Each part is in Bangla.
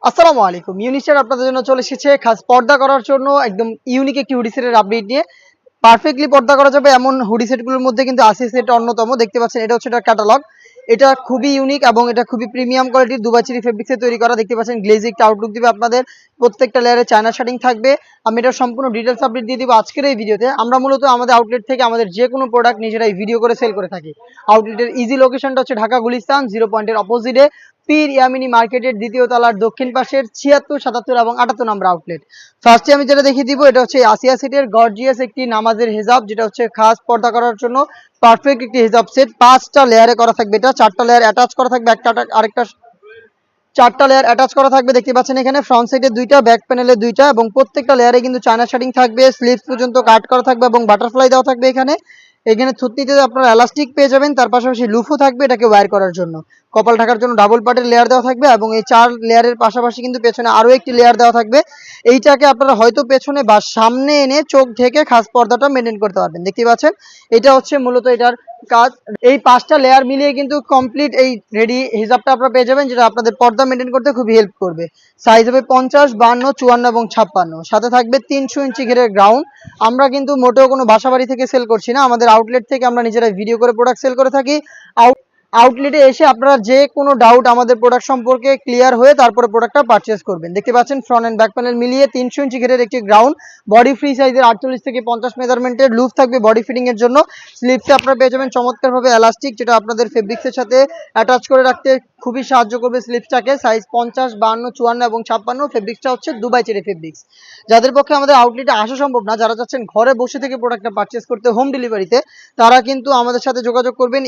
আসসালামু আলাইকুম। ইউনিস্টার আপনাদের জন্য চলে এসেছে খাস পর্দা করার জন্য একদম ইউনিক একটি হুডি সেটের আপডেট নিয়ে। পারফেক্টলি পর্দা করা যাবে এমন হুডি সেটগুলোর মধ্যে কিন্তু আসি সেট অন্যতম। দেখতে পাচ্ছেন এটা হচ্ছে এটার ক্যাটালগ। এটা খুবই ইউনিক এবং এটা খুবই প্রিমিয়াম কোয়ালিটির দুবাই চেরি ফেব্রিক্সে তৈরি করা। দেখতে পাচ্ছেন গ্লেজি একটা আউটলুক দিবে আপনাদের। প্রত্যেকটা লেয়ারে চায়না শার্টিং থাকবে। আমি এটার সম্পূর্ণ ডিটেইলস আপডেট দিয়ে দিব আজকের এই ভিডিওতে। আমরা মূলত আমাদের আউটলেট থেকে আমাদের যে কোনো প্রোডাক্ট নিজেরাই ভিডিও করে সেল করে থাকি। আউটলেটের ইজি লোকেশনটা হচ্ছে ঢাকা গুলিস্তান 0 পয়েন্টের অপোজিটে পীর ইয়ামিনী মার্কেটের দ্বিতীয় তলার দক্ষিণ পাশের 76, 77 এবং 78 নম্বর আউটলেট। ফার্স্টে আমি যেটা দেখিয়ে দিব এটা হচ্ছে আসিয়া সেটের গর্জিয়াস একটি নামাজের হিজাব, যেটা হচ্ছে খাস পর্দা করার জন্য পারফেক্ট একটি হিজাব সেট। 5টা লেয়ারে করা থাকবে, এটা 4টা লেয়ার অ্যাটাচ করা থাকবে, একটা আরেকটা 4টা লেয়ার অ্যাটাচ করা থাকবে। দেখতে পাচ্ছেন এখানে ফ্রন্ট সাইডে 2টা, ব্যাক প্যানেলে 2টা এবং প্রত্যেকটা লেয়ারে কিন্তু চায়না শার্টিং থাকবে, স্লিভস পর্যন্ত কাট করা থাকবে এবং বাটারফ্লাই দেওয়া থাকবে। এখানে এখানে থুতনিতে আপনারা এলাস্টিক পেয়ে যাবেন, তার পাশাপাশি লুফও থাকবে এটাকে ওয়্যার করার জন্য। কপাল ঢাকার জন্য ডাবল পার্টের লেয়ার দেওয়া থাকবে এবং এই 4 লেয়ারের পাশাপাশি কিন্তু পেছনে আরও একটি লেয়ার দেওয়া থাকবে। এইটাকে আপনারা হয়তো পেছনে বা সামনে এনে চোখ ঢেকে খাস পর্দাটা মেনটেন করতে পারবেন। দেখতে পাচ্ছেন এটা হচ্ছে মূলত এটার কাজ। এই 5টা লেয়ার মিলিয়ে কিন্তু কমপ্লিট এই রেডি হিজাবটা আপনারা পেয়ে যাবেন, যেটা আপনাদের পর্দা মেনটেন করতে খুব হেল্প করবে। সাইজ হবে 50, 52, 54 এবং 56। সাথে থাকবে 300 ইঞ্চি ঘেরের গ্রাউন্ড। আমরা কিন্তু মোটেও কোনো বাসাবাড়ি থেকে সেল করছি না, আমাদের আউটলেট থেকে আমরা নিজেরাই ভিডিও করে প্রোডাক্ট সেল করে থাকি। আউটলেটে এসে আপনারা যে কোনো ডাউট আমাদের প্রোডাক্ট সম্পর্কে ক্লিয়ার হয়ে তারপরে প্রোডাক্টটা পারচেস করবেন। দেখতে পাচ্ছেন ফ্রন্ট এন্ড ব্যাক প্যানেল মিলিয়ে 300 ইঞ্চি ঘেরের একটি গ্রাউন্ড, বডি ফ্রি সাইজের 48 থেকে 50 মেজারমেন্টের লুপ থাকবে বডি ফিটিং এর জন্য। স্লিপসে আপনারা পেয়ে যাবেন চমৎকারভাবে এলাস্টিক, যেটা আপনাদের ফেব্রিক্সের সাথে অ্যাটাচ করে রাখতে খুবই সাহায্য করবে স্লিপসটাকে। সাইজ 50, 52, 54 এবং 56। ফেব্রিক্সটা হচ্ছে দুবাই চেরি ফেব্রিক্স। যাদের পক্ষে আমাদের আউটলেটে আসা সম্ভব না, যারা চাচ্ছেন ঘরে বসে থেকে প্রোডাক্টটা পারচেস করতে হোম ডেলিভারিতে, তারা কিন্তু আমাদের সাথে যোগাযোগ করবেন।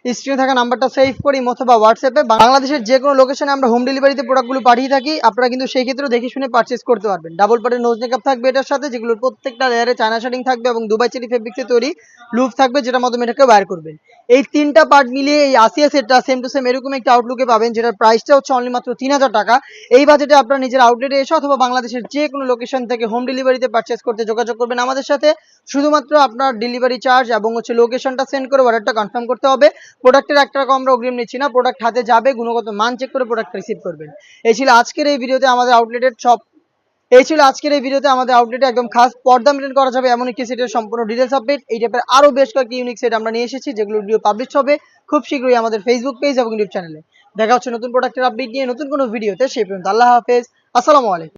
স্ক্রিনে থাকা নাম্বারটা সেভ করি অথবা হোয়াটসঅ্যাপে বাংলাদেশের যে কোনো লোকেশনে আমরা হোম ডেলিভারিতে প্রোডাক্টগুলো পাঠিয়ে থাকি। আপনারা কিন্তু সেই ক্ষেত্রেও দেখে শুনে পারচেস করতে পারবেন। ডাবল পার্টের নোজ মেকআপ থাকবে এটার সাথে, যেগুলোর প্রত্যেকটা লেয়ারে চায়না শার্টিং থাকবে এবং দুবাই চেরি ফেব্রিক্সে তৈরি লুপ থাকবে, যেটার মাধ্যমে এটাকে ওয়্যার করবেন। এই 3টা পার্ট মিলিয়ে এই আসিয়া সেটটা সেম টু সেম এরকম একটা আউটলুকে পাবেন, যেটার প্রাইসটা হচ্ছে অনলি মাত্র 3000 টাকা। এই বাজেটে আপনারা নিজের আউটলেটে এসে অথবা বাংলাদেশের যে কোনো লোকেশন থেকে হোম ডেলিভারিতে পারচেস করতে যোগাযোগ করবেন আমাদের সাথে। শুধুমাত্র আপনার ডেলিভারি চার্জ এবং হচ্ছে লোকেশনটা সেন্ড করে অর্ডারটা কনফার্ম করতে হবে। প্রোডাক্টের 1 টাকা আমরা অগ্রিম নিচ্ছি না, প্রোডাক্ট হাতে যাবে, গুণগত মান চেক করে প্রোডাক্ট রিসিভ করবেন। এই ছিল আজকের এই ভিডিওতে আমাদের আউটলেটের সব এই ছিল আজকের এই ভিডিওতে আমাদের আউটলেটে একদম খাস পর্দা মেনটেন করা যাবে এমন একটি সেটের সম্পূর্ণ ডিটেলস আপডেট। এই টাইপের আরও বেশ কয়েকটি ইউনিক সেট আমরা নিয়ে এসেছি, যেগুলো ভিডিও পাবলিশ হবে খুব শীঘ্রই আমাদের ফেসবুক পেজ এবং ইউটিউব চ্যানেলে। দেখা হচ্ছে নতুন প্রোডাক্টের আপডেট নিয়ে নতুন কোনো ভিডিওতে। সেই পর্যন্ত আল্লাহ হাফেজ, আসসালামু আলাইকুম।